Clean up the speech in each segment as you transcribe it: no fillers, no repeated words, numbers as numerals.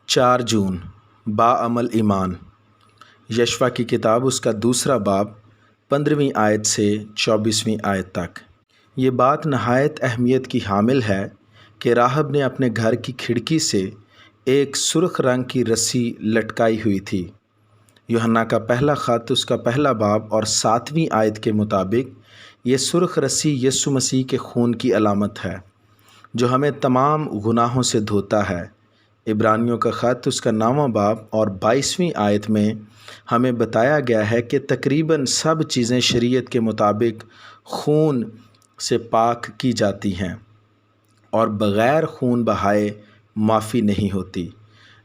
4 باعمل ایمان۔ یشوع کی کتاب اس کا دوسرا باب 15ویں آیت سے 24ویں آیت تک۔ یہ بات نہایت اہمیت کی حامل ہے کہ راہب نے اپنے گھر کی کھڑکی سے ایک سرخ رنگ کی رسی لٹکائی ہوئی تھی۔ یوحنا کا پہلا خط اس کا پہلا باب اور 7ویں آیت کے مطابق یہ سرخ رسی یسوع مسیح کے خون کی علامت ہے جو ہمیں تمام گناہوں سے دھوتا ہے۔ عبرانیوں کا خط اس کا 9واں باب اور 22ویں آیت میں ہمیں بتایا گیا ہے کہ تقریباً سب چیزیں شریعت کے مطابق خون سے پاک کی جاتی ہیں اور بغیر خون بہائے معافی نہیں ہوتی۔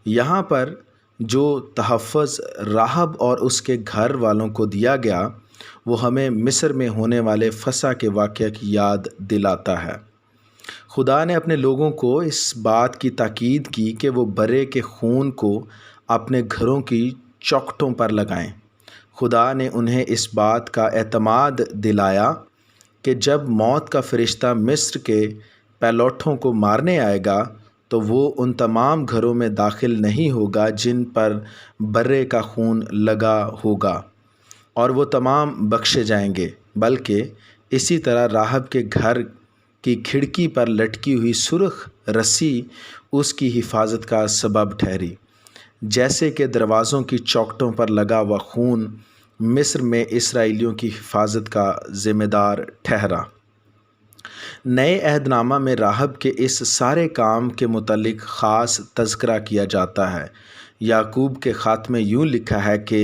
یہاں پر جو تحفظ راہب اور اس کے گھر والوں کو دیا گیا وہ ہمیں مصر میں ہونے والے فسح کے واقعہ کی یاد دلاتا ہے۔ خدا نے اپنے لوگوں کو اس بات کی تاکید کی کہ وہ برے کے خون کو اپنے گھروں کی چوکھٹوں پر لگائیں۔ خدا نے انہیں اس بات کا اعتماد دلایا کہ جب موت کا فرشتہ مصر کے پیلوٹوں کو مارنے آئے گا تو وہ ان تمام گھروں میں داخل نہیں ہوگا جن پر برے کا خون لگا ہوگا، اور وہ تمام بخشے جائیں گے، بلکہ اسی طرح راہب کے گھر کی کھڑکی پر لٹکی ہوئی سرخ رسی اس کی حفاظت کا سبب ٹھہری، جیسے کہ دروازوں کی چوکھٹوں پر لگا ہوا خون مصر میں اسرائیلیوں کی حفاظت کا ذمہ دار ٹھہرا۔ نئے عہد نامہ میں راہب کے اس سارے کام کے متعلق خاص تذکرہ کیا جاتا ہے۔ یعقوب کے خط میں یوں لکھا ہے کہ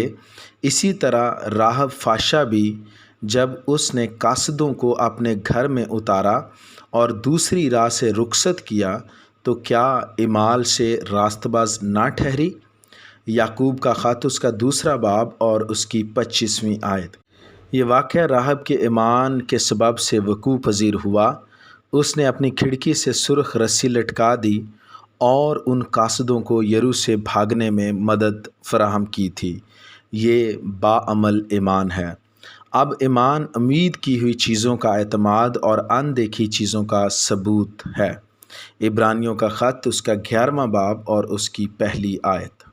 اسی طرح راہب فاشا بھی جب اس نے قاصدوں کو اپنے گھر میں اتارا اور دوسری راہ سے رخصت کیا تو کیا اعمال سے راست باز نہ ٹھہری؟ یعقوب کا خط اس کا دوسرا باب اور اس کی 25ویں آیت۔ یہ واقعہ راہب کے ایمان کے سبب سے وقوع پذیر ہوا۔ اس نے اپنی کھڑکی سے سرخ رسی لٹکا دی اور ان قاصدوں کو یرو سے بھاگنے میں مدد فراہم کی تھی۔ یہ باعمل ایمان ہے۔ اب ایمان امید کی ہوئی چیزوں کا اعتماد اور اندیکھی چیزوں کا ثبوت ہے۔ عبرانیوں کا خط اس کا 11واں باب اور اس کی پہلی آیت۔